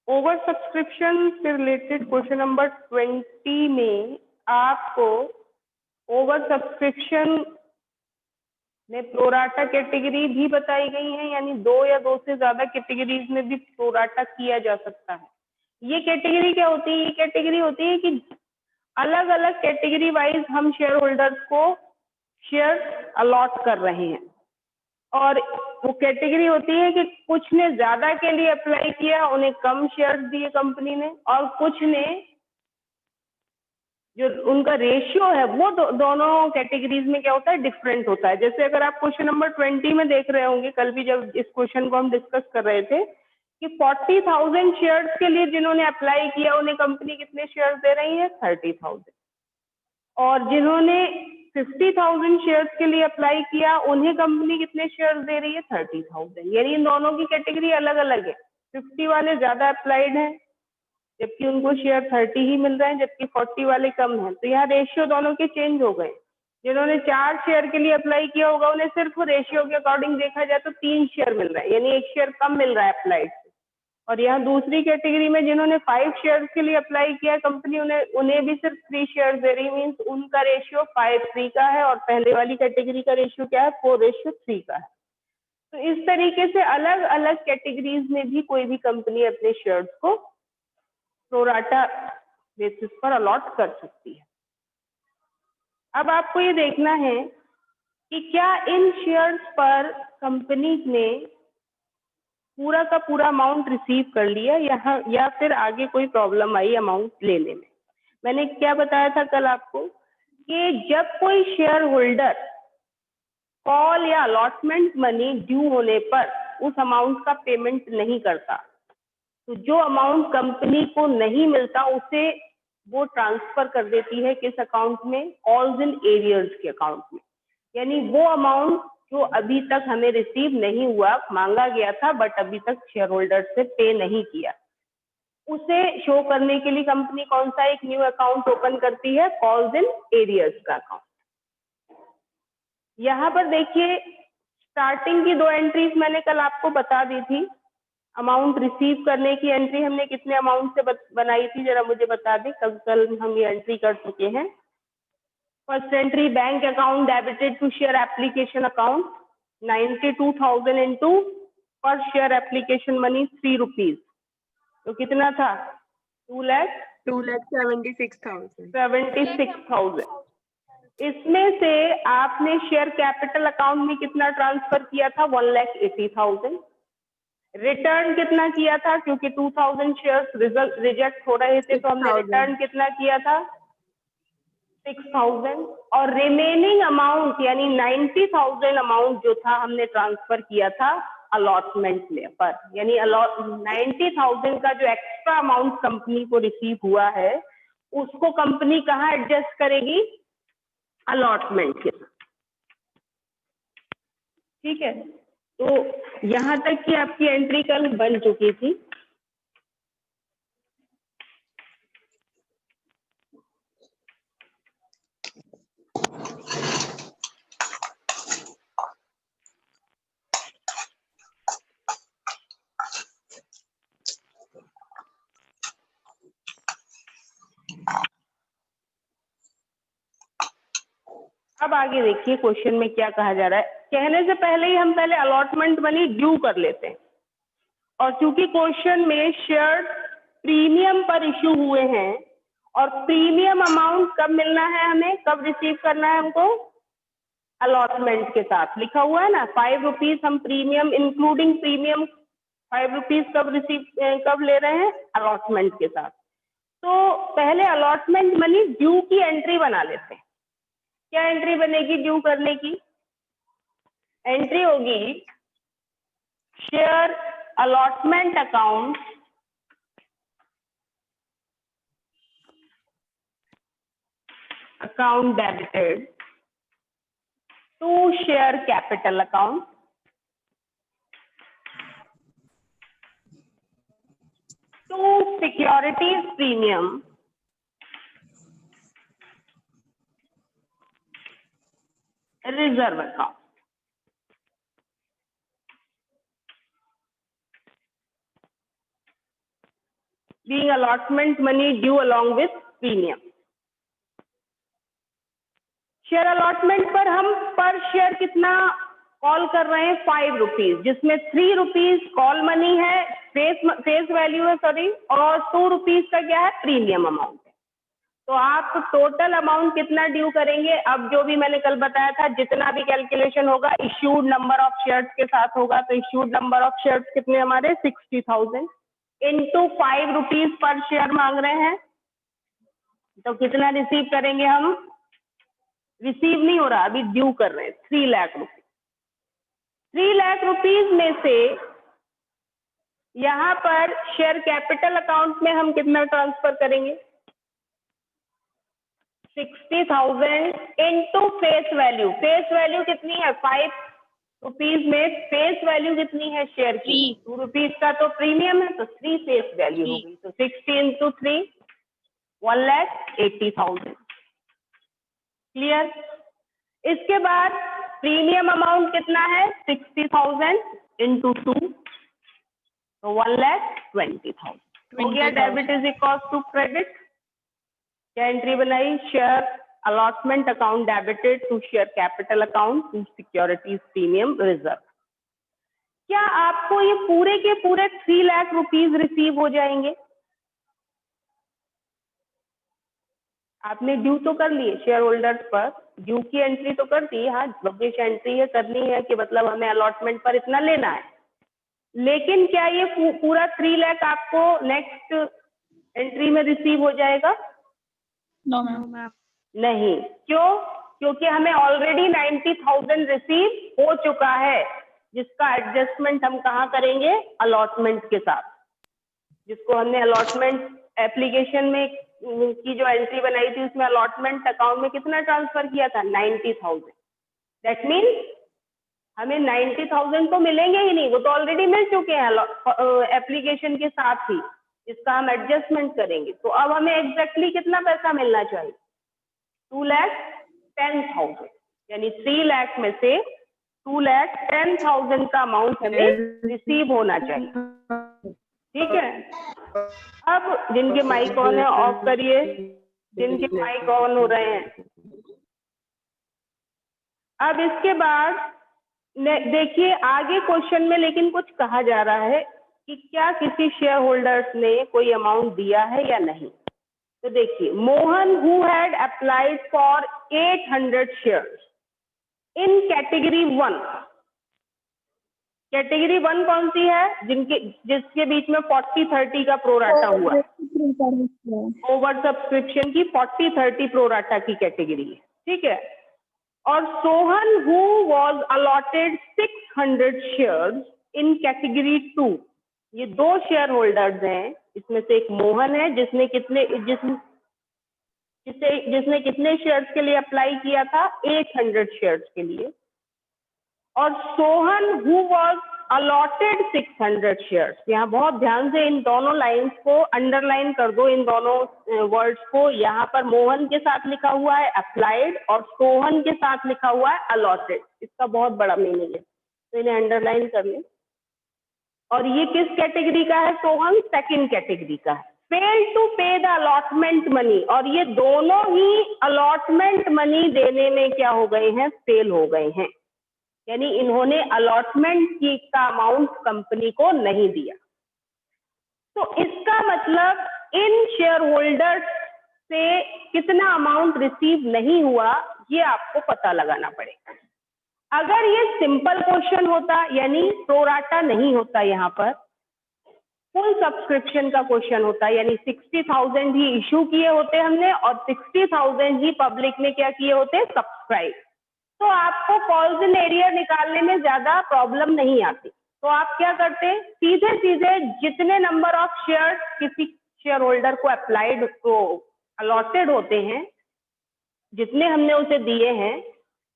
Over subscription से related question number 20 में आपको ओवर सब्सक्रिप्शन में प्रोराटा कैटेगरी भी बताई गई है, यानी 2 या 2 से ज्यादा कैटेगरीज में भी प्रोराटा किया जा सकता है। ये कैटेगरी क्या होती है? ये कैटेगरी होती है कि अलग अलग कैटेगरी वाइज हम शेयर होल्डर्स को शेयर अलॉट कर रहे हैं, और वो कैटेगरी होती है कि कुछ ने ज्यादा के लिए अप्लाई किया, उन्हें कम शेयर दिए कंपनी ने, और कुछ ने जो उनका रेशियो है वो दोनों कैटेगरीज में क्या होता है, डिफरेंट होता है। जैसे अगर आप क्वेश्चन नंबर 20 में देख रहे होंगे, कल भी जब इस क्वेश्चन को हम डिस्कस कर रहे थे कि 40,000 शेयर्स के लिए जिन्होंने अप्लाई किया उन्हें कंपनी कितने शेयर्स दे रही है, 30,000, और जिन्होंने 50,000 शेयर्स के लिए अप्लाई किया उन्हें कंपनी कितने शेयर्स दे रही है, 30,000। यानी इन दोनों की कैटेगरी अलग अलग है। 50 वाले ज्यादा अप्लाइड हैं जबकि उनको शेयर 30 ही मिल रहे हैं, जबकि 40 वाले कम हैं। तो यहाँ रेशियो दोनों के चेंज हो गए। जिन्होंने 4 शेयर के लिए अप्लाई किया होगा उन्हें सिर्फ रेशियो के अकॉर्डिंग देखा जाए तो 3 शेयर मिल रहा है, यानी 1 शेयर कम मिल रहा है अप्लाइड से। और यहाँ दूसरी कैटेगरी में जिन्होंने 5 शेयर के लिए अप्लाई किया कंपनी उन्हें भी सिर्फ 3 शेयर दे रही, मीन्स उनका रेशियो 5:3 का है, और पहले वाली कैटेगरी का रेशियो क्या है, 4:3 का है। तो इस तरीके से अलग अलग कैटेगरीज में भी कोई भी कंपनी अपने शेयर्स को प्रोराटा बेसिस पर अलॉट कर सकती है। अब आपको ये देखना है कि क्या इन शेयर्स पर कंपनी ने पूरा का पूरा अमाउंट रिसीव कर लिया या फिर आगे कोई प्रॉब्लम आई अमाउंट लेने में। मैंने क्या बताया था कल आपको कि जब कोई शेयर होल्डर कॉल या अलॉटमेंट मनी ड्यू होने पर उस अमाउंट का पेमेंट नहीं करता, तो जो अमाउंट कंपनी को नहीं मिलता उसे वो ट्रांसफर कर देती है किस अकाउंट में, कॉल्स इन एरियर्स के अकाउंट में। यानी वो अमाउंट जो अभी तक हमें रिसीव नहीं हुआ, मांगा गया था बट अभी तक शेयर होल्डर से पे नहीं किया, उसे शो करने के लिए कंपनी कौन सा एक न्यू अकाउंट ओपन करती है, कॉल्स इन एरियर्स का अकाउंट। यहाँ पर देखिए स्टार्टिंग की 2 एंट्रीज मैंने कल आपको बता दी थी। अमाउंट रिसीव करने की एंट्री हमने कितने अमाउंट से बनाई थी, जरा मुझे बता दें। कल हम ये एंट्री कर चुके हैं। First entry, bank account debited to share application account 92,000 into पर शेयर एप्लीकेशन मनी 3 रुपीज, तो कितना था, 2,76,000। इसमें से आपने शेयर कैपिटल अकाउंट में कितना ट्रांसफर किया था, 1,80,000। रिटर्न कितना किया था, क्योंकि 2,000 शेयर्स रिजेक्ट हो रहे थे तो हमने रिटर्न कितना किया था, 6,000। और रिमेनिंग अमाउंट यानी 90,000 अमाउंट जो था हमने ट्रांसफर किया था अलॉटमेंट में पर, यानी 90,000 का जो एक्स्ट्रा अमाउंट कंपनी को रिसीव हुआ है उसको कंपनी कहाँ एडजस्ट करेगी, अलॉटमेंट के साथ। ठीक है, तो यहां तक कि आपकी एंट्री कल बन चुकी थी। अब आगे देखिए क्वेश्चन में क्या कहा जा रहा है। कहने से पहले ही हम पहले अलॉटमेंट मनी ड्यू कर लेते हैं, और चूंकि क्वेश्चन में शेयर प्रीमियम पर इश्यू हुए हैं और प्रीमियम अमाउंट कब मिलना है हमें, कब रिसीव करना है हमको, अलॉटमेंट के साथ लिखा हुआ है ना, 5 रुपीज हम प्रीमियम इंक्लूडिंग प्रीमियम 5 रुपीज कब ले रहे हैं, अलॉटमेंट के साथ। तो पहले अलॉटमेंट मनी ड्यू की एंट्री बना लेते हैं। क्या एंट्री बनेगी ड्यू करने की, एंट्री होगी share allotment account debited to share capital account to securities premium reserve account. being allotment money due along with premium. शेयर अलॉटमेंट पर हम पर शेयर कितना कॉल कर रहे हैं, 5 रुपीज, जिसमें 3 रुपीज कॉल मनी है, फेस वैल्यू है सॉरी, और 2 रुपीज का क्या है, प्रीमियम अमाउंट है। तो आप टोटल अमाउंट कितना ड्यू करेंगे, अब जो भी मैंने कल बताया था जितना भी कैलकुलेशन होगा इश्यूड नंबर ऑफ शेयर्स के साथ होगा, तो इश्यूड नंबर ऑफ शेयर्स कितने हमारे 60,000 इंटू 5 रुपीज पर शेयर मांग रहे हैं, तो कितना रिसीव करेंगे हम, रिसीव नहीं हो रहा अभी, ड्यू कर रहे हैं 3 लाख रुपीज। 3 लाख रुपीज में से यहाँ पर शेयर कैपिटल अकाउंट में हम कितना ट्रांसफर करेंगे, 60,000 into face value. Face value कितनी है, 5 रुपीज में फेस वैल्यू कितनी है शेयर की, 2 रुपीज का तो प्रीमियम है, तो 3 फेस वैल्यू हो गई, तो 60 इंटू 3 1,80,000। क्लियर। इसके बाद प्रीमियम अमाउंट कितना है, 60,000 इंटू 2, तो 1,20,000 हो गया। Debit is equal to credit. क्या एंट्री बनाई, share allotment account debited to share capital account to securities premium reserve. क्या आपको ये पूरे के पूरे 3 लाख रुपीज रिसीव हो जाएंगे? आपने ड्यू तो कर लिए शेयर होल्डर्स पर, ड्यू की एंट्री तो कर दी, हाँ बग्गिश एंट्री है करनी है कि मतलब हमें अलॉटमेंट पर इतना लेना है, लेकिन क्या ये पूरा 3 लाख आपको नेक्स्ट एंट्री में रिसीव हो जाएगा? No ma'am. नहीं। क्यों? क्योंकि हमें ऑलरेडी 90,000 रिसीव हो चुका है, जिसका एडजस्टमेंट हम कहाँ करेंगे, अलॉटमेंट के साथ, जिसको हमने अलॉटमेंट एप्लीकेशन में की जो एंट्री बनाई थी उसमें अलॉटमेंट अकाउंट में कितना ट्रांसफर किया था, 90,000। दैट मीन्स हमें 90,000 तो मिलेंगे ही नहीं, वो तो ऑलरेडी मिल चुके हैं एप्लीकेशन के साथ ही, इसका हम एडजस्टमेंट करेंगे। तो अब हमें एग्जैक्टली कितना पैसा मिलना चाहिए, 2,10,000, यानी 3 लाख में से 2,10,000 का अमाउंट हमें रिसीव होना चाहिए। ठीक है। अब जिनके माइक ऑन है ऑफ करिए, जिनके माइक ऑन हो रहे हैं। अब इसके बाद देखिए आगे क्वेश्चन में लेकिन कुछ कहा जा रहा है कि क्या किसी शेयर होल्डर्स ने कोई अमाउंट दिया है या नहीं। तो देखिए, Mohan who had applied for 800 shares in category 1। Category 1 कौन सी है, जिसके बीच में 40-30 का प्रोराटा हुआ, ओवर सब्सक्रिप्शन की 40-30 प्रोराटा की कैटेगरी है, ठीक है। और Sohan who was allotted 600 shares in category 2, ये 2 शेयर होल्डर्स हैं, इसमें से एक मोहन है जिसने कितने शेयर्स के लिए अप्लाई किया था, 800 शेयर्स के लिए, और Sohan who was allotted 600 shares. यहाँ बहुत ध्यान से इन दोनों लाइंस को अंडरलाइन कर दो, इन दोनों वर्ड्स को। यहाँ पर मोहन के साथ लिखा हुआ है अप्लाइड और सोहन के साथ लिखा हुआ है अलॉटेड, इसका बहुत बड़ा मीनिंग है, तो इन्हें अंडरलाइन कर लें। और ये किस कैटेगरी का है, सोहन सेकंड कैटेगरी का है। फेल टू पे द अलॉटमेंट मनी, और ये दोनों ही अलॉटमेंट मनी देने में क्या हो गए हैं, फेल हो गए हैं, यानी इन्होंने अलॉटमेंट की का अमाउंट कंपनी को नहीं दिया। तो इसका मतलब इन शेयर होल्डर्स से कितना अमाउंट रिसीव नहीं हुआ, ये आपको पता लगाना पड़ेगा। अगर ये सिंपल क्वेश्चन होता, यानी प्रोराटा नहीं होता, यहाँ पर फुल सब्सक्रिप्शन का क्वेश्चन होता, यानी 60,000 ही इशू किए होते हमने और 60,000 ही पब्लिक ने क्या किए होते, सब्सक्राइब, तो आपको कॉल्स इन एरियर निकालने में ज्यादा प्रॉब्लम नहीं आती। तो आप क्या करते, सीधे सीधे जितने नंबर ऑफ शेयर किसी शेयर होल्डर को अप्लाइड को अलॉटेड होते हैं, जितने हमने उसे दिए हैं,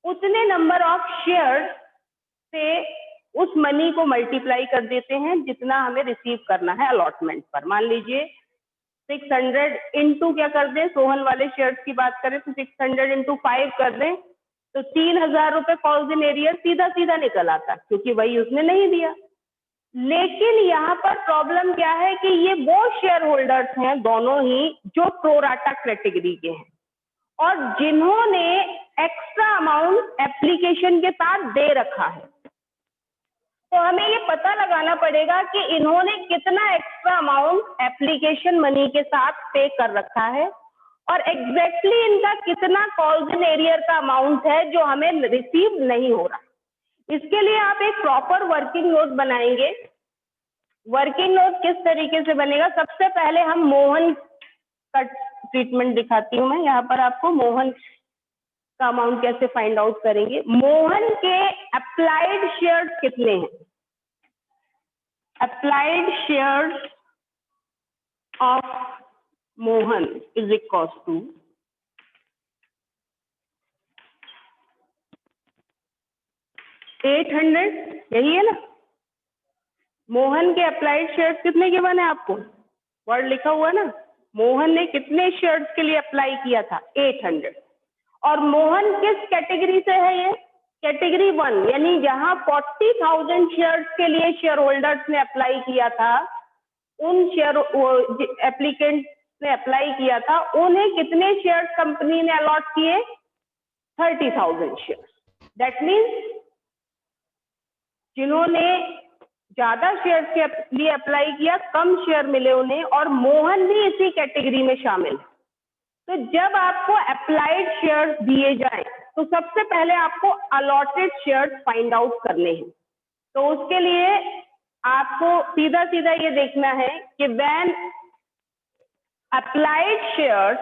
उतने नंबर ऑफ शेयर से उस मनी को मल्टीप्लाई कर देते हैं जितना हमें रिसीव करना है अलॉटमेंट पर। मान लीजिए 600 इंटू क्या कर दें, सोहन वाले शेयर्स की बात करें तो 600 इंटू 5 कर दें, तो 3,000 रुपए कॉल्स इन एरियर सीधा सीधा निकल आता, क्योंकि वही उसने नहीं दिया। लेकिन यहाँ पर प्रॉब्लम क्या है कि ये वो शेयर होल्डर्स हैं दोनों ही जो प्रोराटा कैटेगरी के हैं और जिन्होंने एक्स्ट्रा अमाउंट एप्लीकेशन के साथ दे रखा है। तो हमें ये पता लगाना पड़ेगा कि इन्होंने कितना एक्स्ट्रा अमाउंट एप्लीकेशन मनी के साथ पे कर रखा है और एग्जैक्टली इनका कितना कॉल्स इन एरियर का अमाउंट है जो हमें रिसीव नहीं हो रहा। इसके लिए आप एक प्रॉपर वर्किंग नोट बनाएंगे। वर्किंग नोट किस तरीके से बनेगा? सबसे पहले हम मोहन का ट्रीटमेंट दिखाती हूँ मैं। यहाँ पर आपको मोहन का अमाउंट कैसे फाइंड आउट करेंगे। मोहन के अप्लाइड शेयर्स कितने हैं? Applied shares of Mohan is equal to 800, यही है ना। मोहन के अप्लाइड शेयर्स कितने के बने? आपको वर्ड लिखा हुआ है ना। मोहन ने कितने शेयर्स के लिए अप्लाई किया था? 800। और मोहन किस कैटेगरी से है? ये कैटेगरी 1, यानी जहां 40,000 शेयर्स के लिए शेयर होल्डर्स ने अप्लाई किया था, उन शेयर एप्लीकेंट ने अप्लाई किया था, उन्हें कितने शेयर्स कंपनी ने अलॉट किए? 30,000 शेयर्स। दैट मीन्स जिन्होंने ज्यादा शेयर के लिए अप्लाई किया, कम शेयर मिले उन्हें, और मोहन भी इसी कैटेगरी में शामिल है। तो जब आपको अप्लाइड शेयर्स दिए जाएं, तो सबसे पहले आपको अलॉटेड शेयर्स फाइंड आउट करने हैं। तो उसके लिए आपको सीधा सीधा ये देखना है कि व्हेन अप्लाइड शेयर्स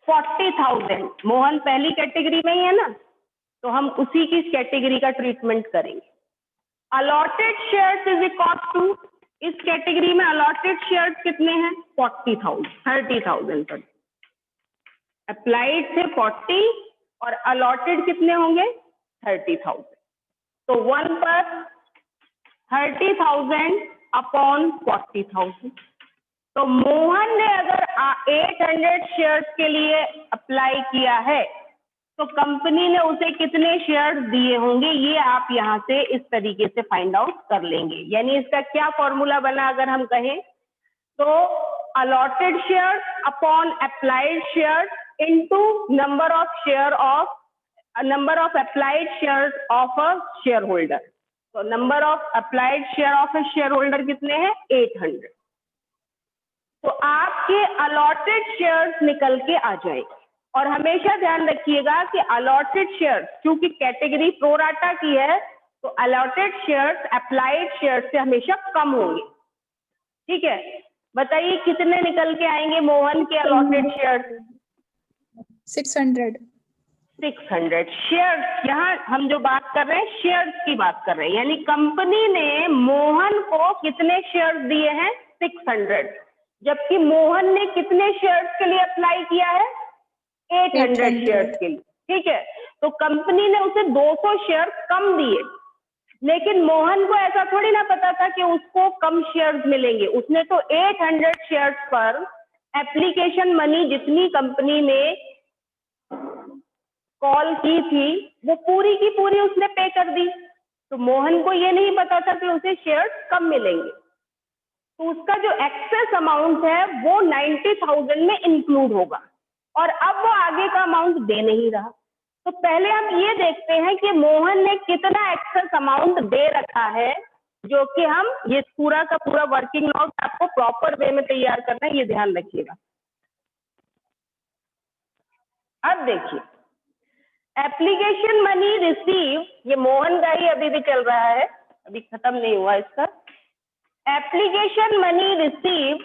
$40,000, मोहन पहली कैटेगरी में ही है ना, तो हम उसी की कैटेगरी का ट्रीटमेंट करेंगे। Allotted shares is equal to, इस कैटेगरी में अलॉटेड शेयर्स कितने हैं? 30,000 पर। अप्लाइड से 40 और अलॉटेड कितने होंगे? 30,000। तो 1 पर 30,000 अपॉन 40,000। तो मोहन ने अगर 800 शेयर्स के लिए अप्लाई किया है, तो कंपनी ने उसे कितने शेयर्स दिए होंगे, ये आप यहां से इस तरीके से फाइंड आउट कर लेंगे। यानी इसका क्या फॉर्मूला बना अगर हम कहें तो allotted shares upon applied shares into number of applied shares of a shareholder. तो number of applied share of a shareholder कितने हैं? 800। तो आपके अलॉटेड शेयर्स निकल के आ जाएंगे। और हमेशा ध्यान रखिएगा कि अलॉटेड शेयर्स क्योंकि कैटेगरी प्रोराटा की है, तो अलॉटेड शेयर्स अप्लाइड शेयर्स से हमेशा कम होंगे। ठीक है, बताइए कितने निकल के आएंगे मोहन के अलॉटेड शेयर्स? 600। 600 शेयर्स। यहाँ हम जो बात कर रहे हैं शेयर्स की बात कर रहे हैं, यानी कंपनी ने मोहन को कितने शेयर्स दिए हैं? 600। जबकि मोहन ने कितने शेयर्स के लिए अप्लाई किया है? 800 शेयर्स के लिए। ठीक है, तो कंपनी ने उसे 200 शेयर कम दिए, लेकिन मोहन को ऐसा थोड़ी ना पता था कि उसको कम शेयर्स मिलेंगे। उसने तो 800 शेयर्स पर एप्लीकेशन मनी जितनी कंपनी ने कॉल की थी वो पूरी की पूरी उसने पे कर दी। तो मोहन को ये नहीं पता था कि उसे शेयर्स कम मिलेंगे, तो उसका जो एक्सेस अमाउंट है वो 90,000 में इंक्लूड होगा और अब वो आगे का अमाउंट दे नहीं रहा। तो पहले हम ये देखते हैं कि मोहन ने कितना एक्सेस अमाउंट दे रखा है, जो कि हम ये पूरा का पूरा वर्किंग नोट आपको प्रॉपर वे में तैयार करना है, ये ध्यान रखिएगा। अब देखिए एप्लीकेशन मनी रिसीव, ये मोहन का ही अभी भी चल रहा है, अभी खत्म नहीं हुआ इसका। Application money receive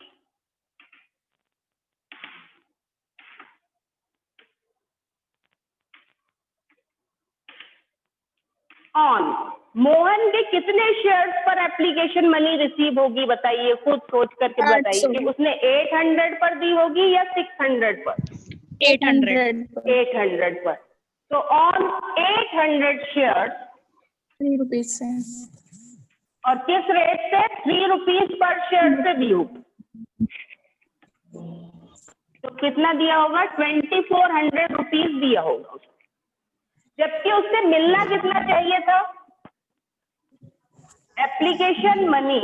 on, Mohan के कितने शेयर्स पर एप्लीकेशन मनी रिसीव होगी बताइए, खुद सोच करके बताइए कि उसने 800 पर दी होगी या 600 पर? 800 पर। तो ऑन 800 शेयर्स 3 रुपीज से, और किस रेट से? 3 रुपीज पर शेयर से दी होगी। तो कितना दिया होगा? 2400 रुपीज दिया होगा उसको, जबकि उससे मिलना कितना चाहिए था? Application money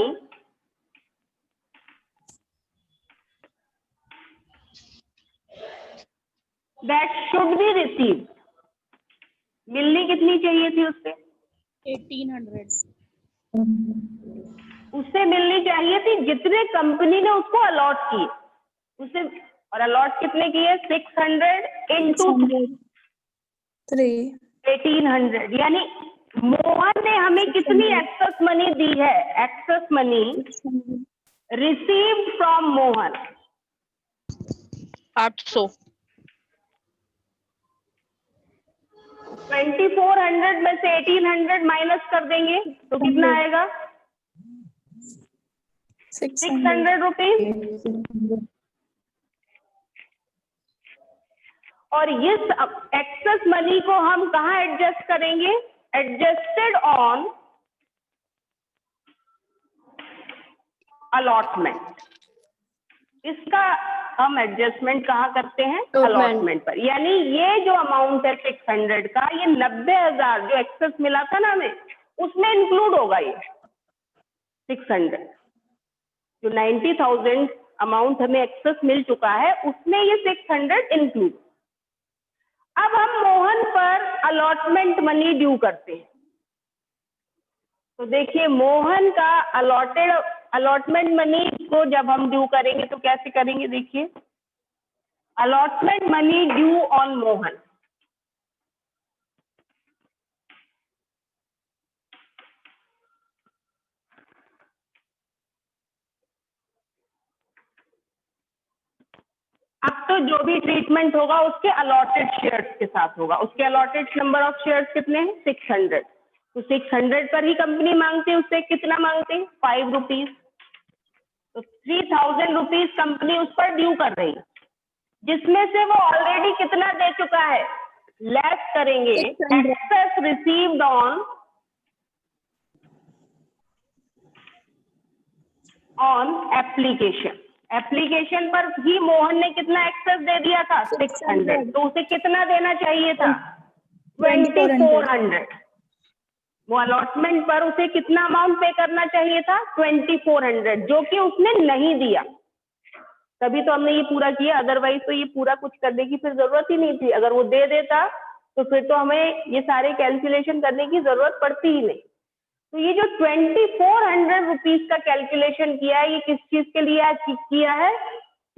that should be received, मिलनी कितनी चाहिए थी उससे? 1800। उससे मिलनी चाहिए थी जितने कंपनी ने उसको अलॉट किए उसे, और अलॉट कितने किए? 600 इंटू 3 1800, यानी मोहन ने हमें कितनी एक्सेस मनी दी है? Excess money received from Mohan 800। 2400 में से 1800 माइनस कर देंगे तो कितना आएगा? 600 रुपीज। और इस एक्सेस मनी को हम कहाँ एडजस्ट करेंगे? Adjusted on allotment. इसका हम एडजस्टमेंट कहाँ करते हैं? अलॉटमेंट पर। यानी ये जो अमाउंट है 600 का, ये 90,000 जो एक्सेस मिला था ना हमें, उसमें इंक्लूड होगा ये 600। जो 90,000 अमाउंट हमें एक्सेस मिल चुका है उसमें ये 600 इंक्लूड। अब हम मोहन पर अलॉटमेंट मनी ड्यू करते हैं। तो देखिए मोहन का अलॉटमेंट मनी को जब हम ड्यू करेंगे तो कैसे करेंगे? देखिए allotment money due on Mohan, अब तो जो भी ट्रीटमेंट होगा उसके अलॉटेड शेयर्स के साथ होगा। उसके अलॉटेड नंबर ऑफ शेयर्स कितने हैं? 600। तो 600 पर ही कंपनी मांगती है, उससे कितना मांगते हैं? 5 रुपीज। तो 3000 रुपीज कंपनी उस पर ड्यू कर रही है, जिसमें से वो ऑलरेडी कितना दे चुका है? लेस करेंगे excess received on application. Application पर ही मोहन ने कितना एक्सेस दे दिया था? 600। तो उसे कितना देना चाहिए था? 2400। वो अलॉटमेंट पर उसे कितना अमाउंट पे करना चाहिए था? 2400, जो कि उसने नहीं दिया। तभी तो हमने ये पूरा किया, अदरवाइज तो ये पूरा कुछ करने की फिर जरूरत ही नहीं थी। अगर वो दे देता तो फिर तो हमें ये सारे कैलकुलेशन करने की जरूरत पड़ती ही नहीं। तो ये जो 2400 रुपीज का कैलकुलेशन किया है, ये किस चीज के लिए किया है?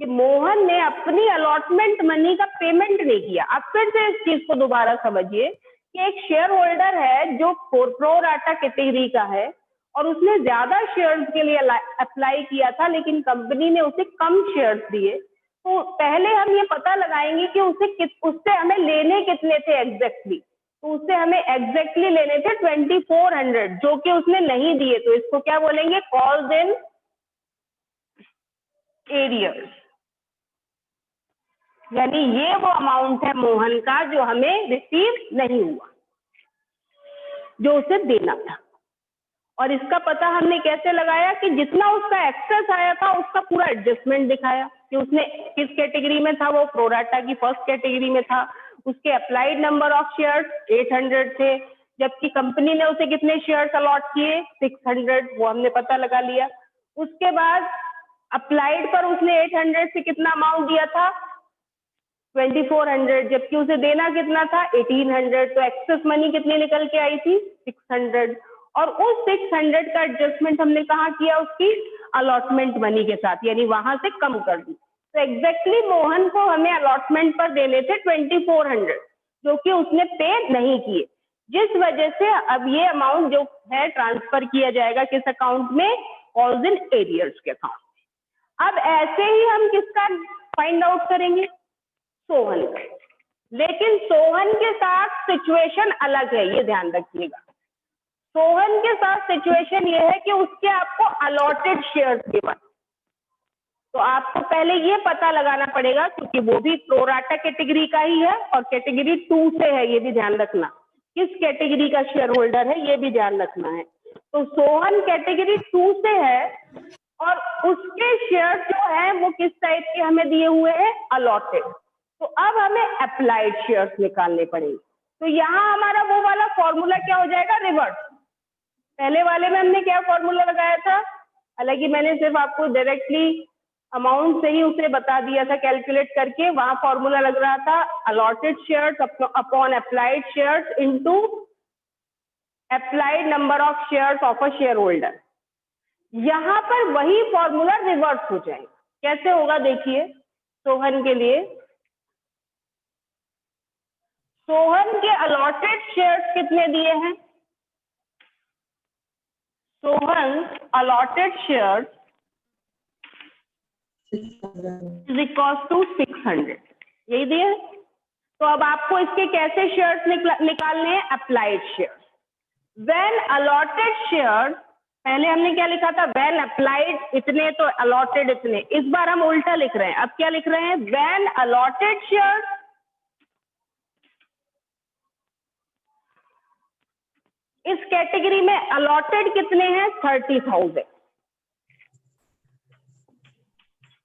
कि मोहन ने अपनी अलॉटमेंट मनी का पेमेंट नहीं किया। अब फिर से इस चीज को दोबारा समझिए कि एक शेयर होल्डर है जो प्रो राटा कैटेगरी का है और उसने ज्यादा शेयर्स के लिए अप्लाई किया था, लेकिन कंपनी ने उसे कम शेयर्स दिए। तो पहले हम ये पता लगाएंगे कि उससे हमें लेने कितने थे एग्जैक्टली। तो उससे हमें एग्जैक्टली लेने थे 2400, जो कि उसने नहीं दिए। तो इसको क्या बोलेंगे? Calls in arrears. यानी ये वो अमाउंट है मोहन का जो हमें रिसीव नहीं हुआ, जो उसे देना था। और इसका पता हमने कैसे लगाया? कि जितना उसका एक्सेस आया था उसका पूरा एडजस्टमेंट दिखाया कि उसने किस कैटेगरी में था। वो प्रोराटा की फर्स्ट कैटेगरी में था। उसके अप्लाइड नंबर ऑफ शेयर्स 800 थे, जबकि कंपनी ने उसे कितने शेयर्स अलॉट किए? 600। वो हमने पता लगा लिया। उसके बाद अप्लाइड पर उसने 800 से कितना अमाउंट दिया था? 2400, जबकि उसे देना कितना था? 1800। तो एक्सेस मनी कितनी निकल के आई थी? 600। और उस 600 का एडजस्टमेंट हमने कहाँ किया? उसकी अलॉटमेंट मनी के साथ, यानी वहां से कम कर दी। तो एग्जैक्टली मोहन को हमें अलॉटमेंट पर देने थे 2400, जो कि उसने पे नहीं किए, जिस वजह से अब ये अमाउंट जो है ट्रांसफर किया जाएगा किस अकाउंट में? कॉल्स इन एरियर्स के अकाउंट में। अब ऐसे ही हम किसका फाइंड आउट करेंगे? सोहन का। लेकिन सोहन के साथ सिचुएशन अलग है, ये ध्यान रखिएगा। सोहन के साथ सिचुएशन ये है कि उसके आपको अलॉटेड शेयर्स गिवन। तो आपको पहले ये पता लगाना पड़ेगा, क्योंकि वो भी प्रोराटा कैटेगरी का ही है और कैटेगरी 2 से है, ये भी ध्यान रखना। किस कैटेगरी का शेयर होल्डर है ये भी ध्यान रखना है। तो सोहन कैटेगरी 2 से है और उसके शेयर जो है वो किस टाइप के हमें दिए हुए हैं, अलॉटेड। तो अब हमें अप्लाइड शेयर्स निकालने पड़ेंगे। तो यहाँ हमारा वो वाला फॉर्मूला क्या हो जाएगा, रिवर्स। पहले वाले में हमने क्या फॉर्मूला लगाया था, हालांकि मैंने सिर्फ आपको डायरेक्टली अमाउंट से ही उसे बता दिया था कैलकुलेट करके, वहां फॉर्मूला लग रहा था allotted shares upon applied shares into applied number of shares of a share holder. यहां पर वही फॉर्मूला रिवर्स हो जाएगा। कैसे होगा देखिए, सोहन के लिए, सोहन के अलॉटेड शेयर्स कितने दिए हैं, Sohan allotted shares is equal to 600, यही दिए। तो अब आपको इसके कैसे शेयर्स निकालने हैं, applied shares. When allotted shares, पहले हमने क्या लिखा था, व्हेन अप्लाइड इतने तो अलॉटेड इतने, इस बार हम उल्टा लिख रहे हैं। अब क्या लिख रहे हैं, व्हेन अलॉटेड शेयर्स इस कैटेगरी में अलॉटेड कितने हैं, 30,000,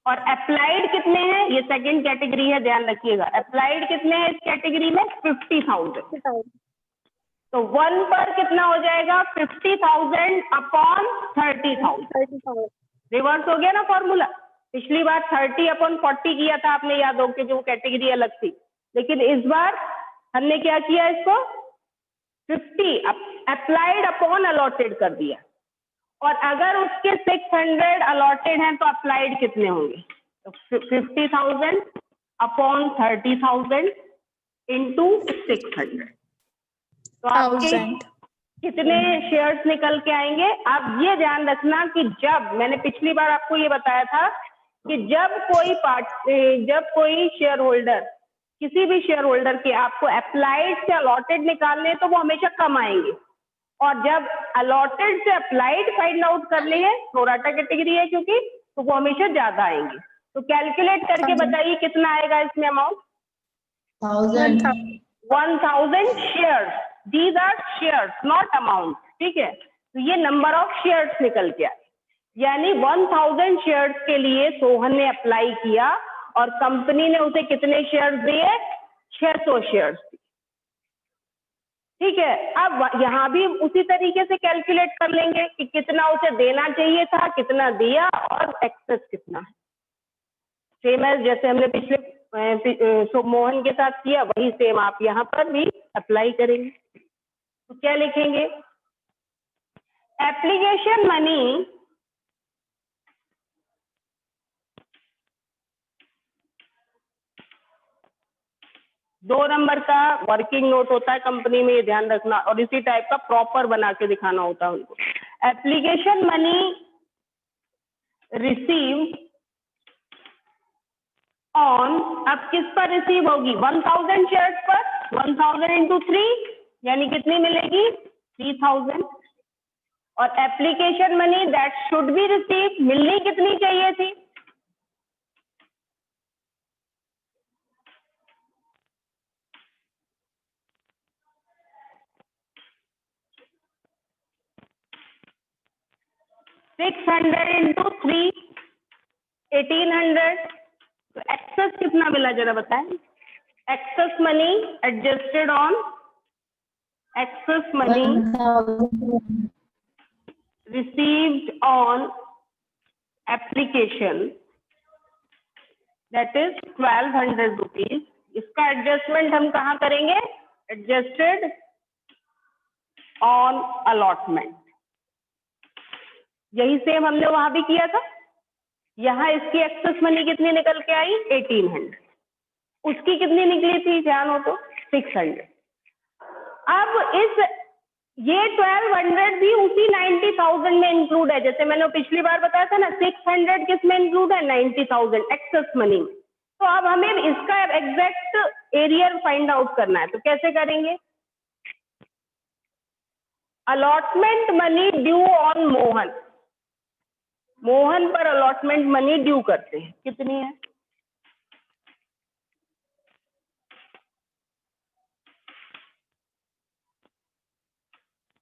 और अप्लाइड कितने हैं, ये सेकंड कैटेगरी है, ध्यान रखिएगा, अप्लाइड कितने हैं इस कैटेगरी में, 50,000। तो 1 पर कितना हो जाएगा, 50,000 अपॉन 30,000। रिवर्स हो गया ना फॉर्मूला। पिछली बार 30 अपॉन 40 किया था आपने, याद हो कि जो कैटेगरी अलग थी, लेकिन इस बार हमने क्या किया, इसको 50 अप्लाइड अपॉन अलॉटेड कर दिया। और अगर उसके 600 अलॉटेड हैं तो अप्लाइड कितने होंगे, तो 50,000 अपॉन 30,000 इंटू 600। तो आपके कितने शेयर्स निकल के आएंगे। अब ये ध्यान रखना कि जब मैंने पिछली बार आपको ये बताया था कि जब कोई शेयर होल्डर, किसी भी शेयर होल्डर के आपको अप्लाइड से अलॉटेड निकालने तो वो हमेशा कम आएंगे, और जब अलॉटेड से अप्लाइड फाइंड आउट करने हैं, प्रोराटा कैटेगरी है क्योंकि, तो वो हमेशा ज्यादा आएंगे। तो कैलकुलेट करके बताइए कितना आएगा इसमें amount, 1000 shares. These are shares not amount, ठीक है। तो ये नंबर ऑफ शेयर्स निकल के आए, यानी 1000 शेयर्स के लिए सोहन ने अप्लाई किया और कंपनी ने उसे कितने शेयर्स दिए, 600 शेयर्स। ठीक है, अब यहाँ भी उसी तरीके से कैलकुलेट कर लेंगे कि कितना उसे देना चाहिए था, कितना दिया, और एक्सेस कितना है। सेम है जैसे हमने पिछले मोहन के साथ किया, वही सेम आप यहाँ पर भी अप्लाई करेंगे। तो क्या लिखेंगे, एप्लीकेशन मनी दो नंबर का वर्किंग नोट होता है कंपनी में, ये ध्यान रखना, और इसी टाइप का प्रॉपर बना के दिखाना होता है उनको। एप्लीकेशन मनी रिसीव ऑन, अब किस पर रिसीव होगी, 1000 शेयर्स पर, 1000 इंटू 3 यानी कितनी मिलेगी, 3000। और application money that should be receive, मिलनी कितनी चाहिए थी, 600 इंटू 3 1800। तो एक्सेस कितना मिला जरा बताएं, excess money adjusted on, excess money received on application that is 1200 rupees। इसका एडजस्टमेंट हम कहाँ करेंगे, एडजस्टेड ऑन अलॉटमेंट। यही सेम हमने वहां भी किया था। यहाँ इसकी एक्सेस मनी कितनी निकल के आई, 1800। उसकी कितनी निकली थी, ध्यान हो तो 600। अब इस ये 1200 भी उसी 90,000 में इंक्लूड है, जैसे मैंने पिछली बार बताया था ना, 600 किस में इंक्लूड है, 90,000 एक्सेस मनी। तो अब हमें इसका एग्जैक्ट एरियर फाइंड आउट करना है, तो कैसे करेंगे, allotment money due on Mohan, Mohan पर अलॉटमेंट मनी ड्यू करते हैं, कितनी है,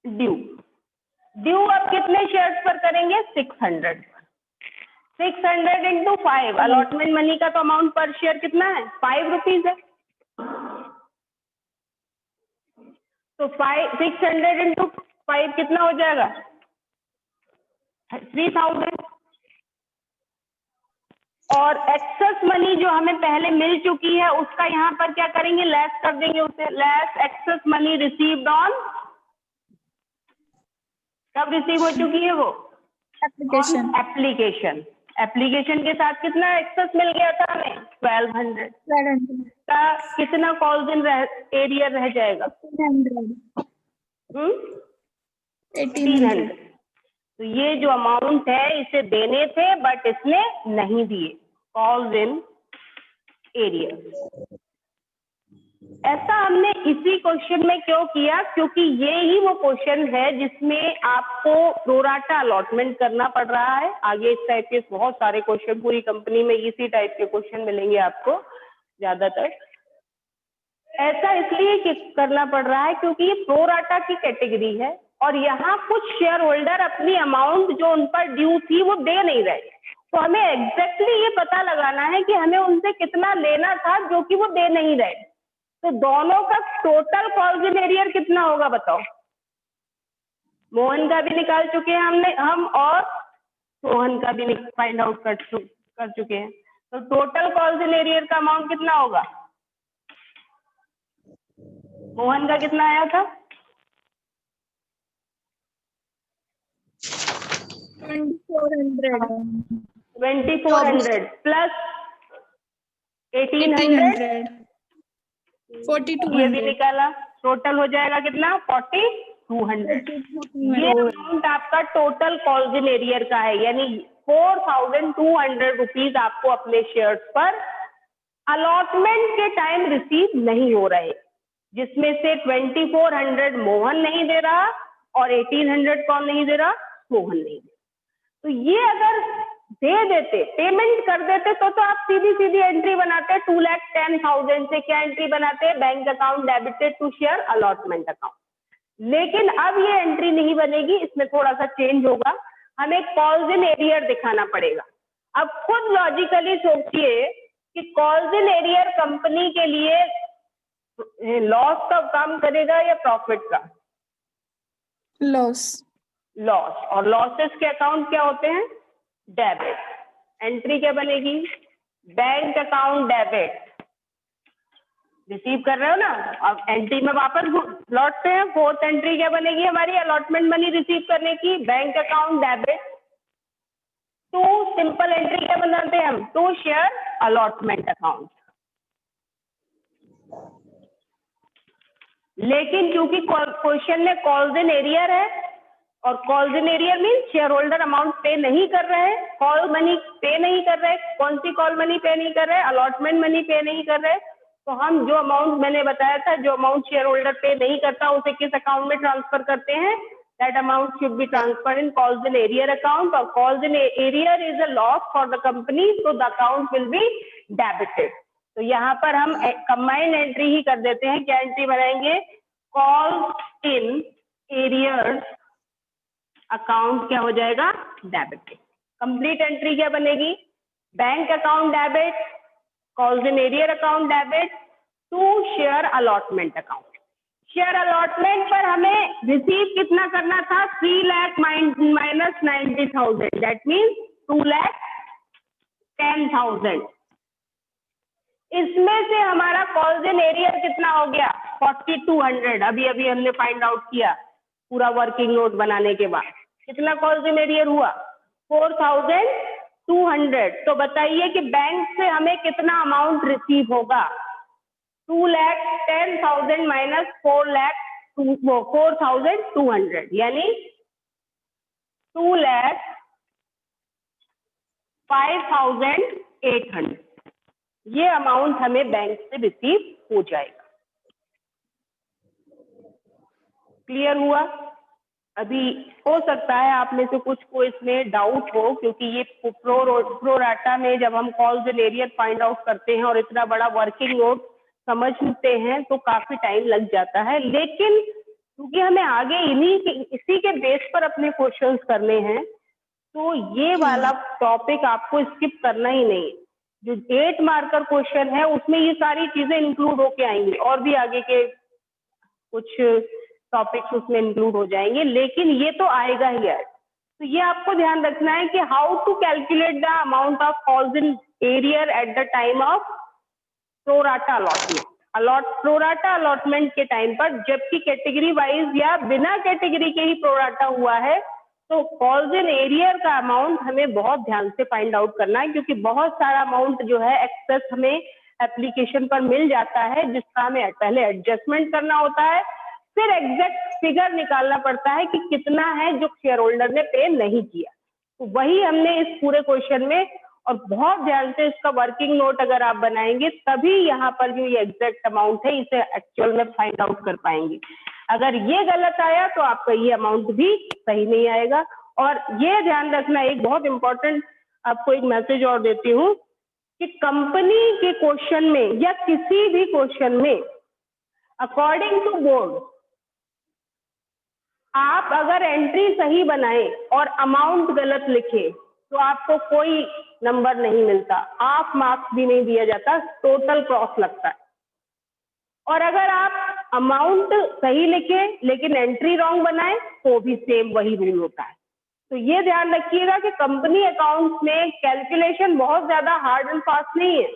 ड्यू। ड्यू अब कितने शेयर्स पर करेंगे, 600। 600 इंटू 5, अलॉटमेंट मनी का तो अमाउंट पर शेयर कितना है, 5 रुपीज है। तो 600 इंटू 5 कितना हो जाएगा, 3000। और एक्सेस मनी जो हमें पहले मिल चुकी है उसका यहाँ पर क्या करेंगे, लेस कर देंगे उसे, less excess money received on, कब रिसीव हो चुकी है वो, एप्लीकेशन। एप्लीकेशन। एप्लीकेशन के साथ कितना एक्सेस मिल गया था हमें, 1200 का कितना कॉल्स इन एरिया रह जाएगा, 1800। तो ये जो अमाउंट है इसे देने थे बट इसने नहीं दिए, कॉल्स इन एरिया। ऐसा हमने इसी क्वेश्चन में क्यों किया, क्योंकि ये ही वो क्वेश्चन है जिसमें आपको प्रोराटा अलॉटमेंट करना पड़ रहा है। आगे इस टाइप के बहुत सारे क्वेश्चन, पूरी कंपनी में इसी टाइप के क्वेश्चन मिलेंगे आपको ज्यादातर। ऐसा इसलिए करना पड़ रहा है क्योंकि ये प्रोराटा की कैटेगरी है और यहाँ कुछ शेयर होल्डर अपनी अमाउंट जो उन पर ड्यू थी वो दे नहीं रहे, तो हमें एग्जैक्टली ये पता लगाना है कि हमें उनसे कितना लेना था जो कि वो दे नहीं रहे। तो दोनों का टोटल कॉल्स इन एरियर कितना होगा बताओ। मोहन का भी निकाल चुके हैं हम और सोहन का भी फाइंड आउट कर चुके हैं। तो टोटल कॉल्स इन एरियर का अमाउंट कितना होगा, मोहन का कितना आया था, 2400 प्लस 1800 4200, ये भी निकाला, टोटल हो जाएगा कितना, 4200। ये अमाउंट आपका टोटल कॉल्स इन एरियर का है, यानी 4200 रुपीज आपको अपने शेयर्स पर अलॉटमेंट के टाइम रिसीव नहीं हो रहे, जिसमें से 2400 मोहन नहीं दे रहा और 1800 कौन नहीं दे रहा, मोहन नहीं दे। तो ये अगर दे देते, पेमेंट कर देते तो आप सीधी सीधी एंट्री बनाते, 2,10,000 से क्या एंट्री बनाते, bank account debited to share allotment account. लेकिन अब ये एंट्री नहीं बनेगी, इसमें थोड़ा सा चेंज होगा, हमें कॉल्स इन एरियर दिखाना पड़ेगा। अब खुद लॉजिकली सोचिए कि कॉल्स इन एरियर कंपनी के लिए लॉस का काम करेगा या प्रॉफिट का, लॉस। और लॉसेस के अकाउंट क्या होते हैं, डेबिट। एंट्री क्या बनेगी, बैंक अकाउंट डेबिट, रिसीव कर रहे हो ना। अब एंट्री में वापस लौटते हैं, फोर्थ एंट्री क्या बनेगी हमारी, अलॉटमेंट मनी रिसीव करने की, bank account debit to, simple entry क्या बनाते हैं हम, टू शेयर अलॉटमेंट अकाउंट। लेकिन क्योंकि क्वेश्चन में कॉल्स इन एरियर है और calls in arrear mean share holder amount पे नहीं कर रहे हैं, कॉल मनी पे नहीं कर रहे, कौन सी कॉल मनी पे नहीं कर रहे, अलॉटमेंट मनी पे नहीं कर रहे, तो हम जो अमाउंट मैंने बताया था, जो अमाउंट शेयर होल्डर पे नहीं करता उसे किस अकाउंट में ट्रांसफर करते हैं, that amount should be transferred in calls in arrear account, और calls in arrear is a loss for the company, so the account will be debited. तो यहाँ पर हम कंबाइंड एंट्री ही कर देते हैं, क्या एंट्री बनाएंगे, कॉल्स इन एरियर्स अकाउंट क्या हो जाएगा, डेबिटेड। कंप्लीट एंट्री क्या बनेगी, bank account debit, calls in arrear account debit to share allotment account. Share allotment पर हमें रिसीव कितना करना था, 3 लाख माइनस 90,000, दैट मीन्स 2,10,000। इसमें से हमारा कॉल्स इन एरियर कितना हो गया, 4200। अभी अभी हमने फाइंड आउट किया पूरा वर्किंग नोट बनाने के बाद, कितना कॉल्स इन एरियर हुआ, 4200। तो बताइए कि बैंक से हमें कितना अमाउंट रिसीव होगा, 2,10,000 माइनस 4,200, यानी 2,05,800। ये अमाउंट हमें बैंक से रिसीव हो जाएगा। क्लियर हुआ। अभी हो सकता है आप में से कुछ को इसमें डाउट हो, क्योंकि ये प्रोराटा में जब हम calls in arrear find out करते हैं और इतना बड़ा वर्किंग नोट समझते हैं तो काफी टाइम लग जाता है, लेकिन क्योंकि हमें आगे इसी के बेस पर अपने क्वेश्चंस करने हैं, तो ये वाला टॉपिक आपको स्किप करना ही नहीं। जो 8 मार्कर क्वेश्चन है उसमें ये सारी चीजें इंक्लूड होके आएंगी, और भी आगे के कुछ टॉपिक्स उसमें इंक्लूड हो जाएंगे, लेकिन ये तो आएगा ही है। तो ये आपको ध्यान रखना है कि how to calculate the amount of calls in arrear at the time of pro rata allotment. Pro rata allotment के टाइम पर, जबकि कैटेगरी वाइज या बिना कैटेगरी के ही प्रोराटा हुआ है, तो कॉल्स इन एरियर का अमाउंट हमें बहुत ध्यान से फाइंड आउट करना है, क्योंकि बहुत सारा अमाउंट जो है एक्सेस हमें एप्लीकेशन पर मिल जाता है, जिसका हमें पहले एडजस्टमेंट करना होता है, फिर एग्जैक्ट फिगर निकालना पड़ता है कि कितना है जो शेयर होल्डर ने पे नहीं किया। तो वही हमने इस पूरे क्वेश्चन में, और बहुत ध्यान से इसका वर्किंग नोट अगर आप बनाएंगे तभी यहाँ पर जो ये एग्जैक्ट अमाउंट है इसे एक्चुअल में फाइंड आउट कर पाएंगे। अगर ये गलत आया तो आपका ये अमाउंट भी सही नहीं आएगा। और ये ध्यान रखना, एक बहुत इंपॉर्टेंट आपको एक मैसेज और देती हूँ कि कंपनी के क्वेश्चन में या किसी भी क्वेश्चन में अकॉर्डिंग टू बोर्ड आप अगर एंट्री सही बनाए और अमाउंट गलत लिखे तो आपको कोई नंबर नहीं मिलता, हाफ मार्क्स भी नहीं दिया जाता, टोटल क्रॉस लगता है। और अगर आप अमाउंट सही लिखे लेकिन एंट्री रॉन्ग बनाए तो भी सेम वही रूल होता है। तो ये ध्यान रखिएगा कि कंपनी अकाउंट्स में कैलकुलेशन बहुत ज्यादा हार्ड एंड फास्ट नहीं है,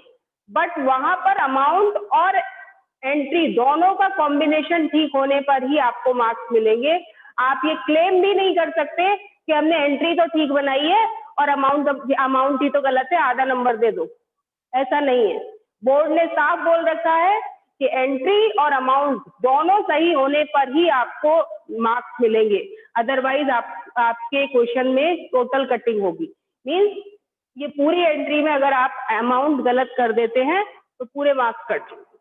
बट वहां पर अमाउंट और एंट्री दोनों का कॉम्बिनेशन ठीक होने पर ही आपको मार्क्स मिलेंगे। आप ये क्लेम भी नहीं कर सकते कि हमने एंट्री तो ठीक बनाई है और अमाउंट ही तो गलत है, आधा नंबर दे दो, ऐसा नहीं है। बोर्ड ने साफ बोल रखा है कि एंट्री और अमाउंट दोनों सही होने पर ही आपको मार्क्स मिलेंगे, अदरवाइज आपके क्वेश्चन में टोटल कटिंग होगी। मीन्स ये पूरी एंट्री में अगर आप अमाउंट गलत कर देते हैं तो पूरे मार्क्स कट जाएंगे।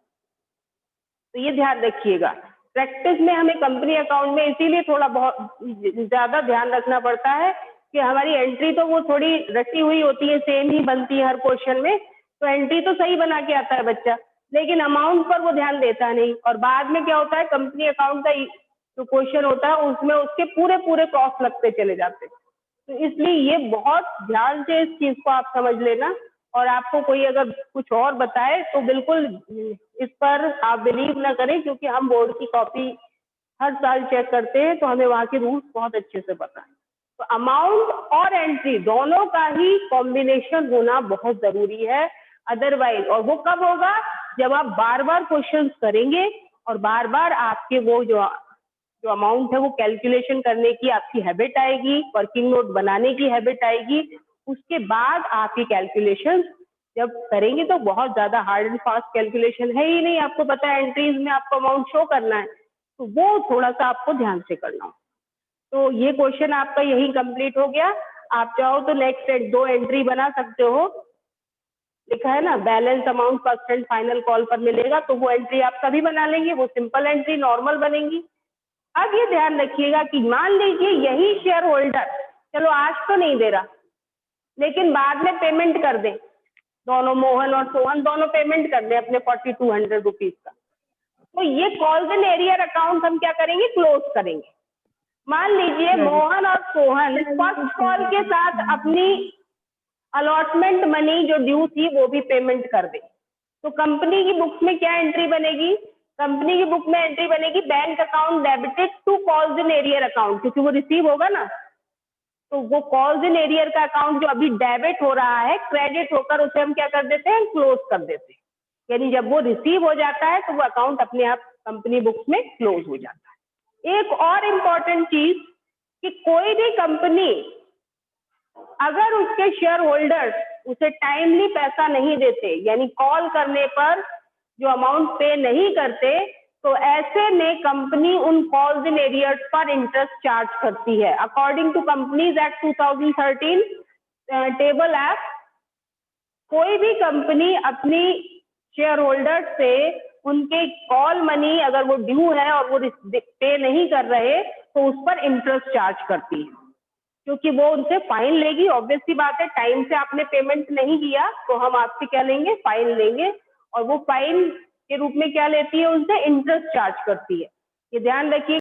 तो ये ध्यान रखिएगा। प्रैक्टिस में हमें कंपनी अकाउंट में इसीलिए थोड़ा बहुत ज्यादा ध्यान रखना पड़ता है कि हमारी एंट्री तो वो थोड़ी रटी हुई होती है, सेम ही बनती है हर क्वेश्चन में, तो एंट्री तो सही बना के आता है बच्चा, लेकिन अमाउंट पर वो ध्यान देता नहीं। और बाद में क्या होता है, कंपनी अकाउंट का जो क्वेश्चन होता है उसमें उसके पूरे पूरे क्रॉस लगते चले जाते हैं। तो इसलिए ये बहुत ध्यान से इस चीज को आप समझ लेना, और आपको कोई अगर कुछ और बताए तो बिल्कुल इस पर आप बिलीव ना करें, क्योंकि हम बोर्ड की कॉपी हर साल चेक करते हैं तो हमें वहाँ के रूल्स बहुत अच्छे से पता है। तो अमाउंट और एंट्री दोनों का ही कॉम्बिनेशन होना बहुत जरूरी है, अदरवाइज, और वो कब होगा, जब आप बार बार क्वेश्चंस करेंगे और बार बार आपके वो जो अमाउंट है वो कैलकुलेशन करने की आपकी हैबिट आएगी, वर्किंग नोट बनाने की हैबिट आएगी, उसके बाद आपकी कैलकुलेशन जब करेंगे तो बहुत ज्यादा हार्ड एंड फास्ट कैलकुलेशन है ही नहीं। आपको पता है एंट्रीज में आपको अमाउंट शो करना है, तो वो थोड़ा सा आपको ध्यान से करना हो। तो ये क्वेश्चन आपका यही कंप्लीट हो गया। आप चाहो तो नेक्स्ट 2 एंट्री बना सकते हो, लिखा है ना balance amount first and final call पर मिलेगा, तो वो एंट्री आप कभी बना लेंगे, वो सिंपल एंट्री नॉर्मल बनेगी। अब ये ध्यान रखिएगा कि मान लीजिए यही शेयर होल्डर चलो आज तो नहीं दे रहा, लेकिन बाद में पेमेंट कर दें, दोनों मोहन और सोहन दोनों पेमेंट कर दें अपने 4200 रुपीज का, तो ये कॉल्स इन एरियर अकाउंट हम क्या करेंगे, क्लोज करेंगे। मान लीजिए मोहन और सोहन फर्स्ट कॉल के साथ अपनी अलॉटमेंट मनी जो ड्यू थी वो भी पेमेंट कर दें, तो कंपनी की बुक्स में क्या एंट्री बनेगी, कंपनी की बुक में एंट्री बनेगी bank account debited to calls in arrear account, क्योंकि वो रिसीव होगा ना, तो वो कॉल्स इन एरियर का अकाउंट जो अभी डेबिट हो रहा है क्रेडिट होकर उसे हम क्या कर देते हैं, क्लोज कर देते हैं। यानी जब वो रिसीव हो जाता है तो वो अकाउंट अपने आप कंपनी बुक्स में क्लोज हो जाता है। एक और इम्पॉर्टेंट चीज कि कोई भी कंपनी अगर उसके शेयर होल्डर्स उसे टाइमली पैसा नहीं देते, यानी कॉल करने पर जो अमाउंट पे नहीं करते, तो ऐसे में कंपनी उन कॉल्स इन एरियर्स पर इंटरेस्ट चार्ज करती है। According to companies act 2013 table act, कोई भी कंपनी अपनी शेयर होल्डर से उनके कॉल मनी अगर वो ड्यू है और वो पे नहीं कर रहे तो उस पर इंटरेस्ट चार्ज करती है, क्योंकि वो उनसे फाइन लेगी। ऑब्वियस सी बात है, टाइम से आपने पेमेंट नहीं किया तो हम आपसे क्या लेंगे, फाइन लेंगे, और वो फाइन के रूप में क्या लेती है, उनसे इंटरेस्ट चार्ज करती है। ये ध्यान रखिए।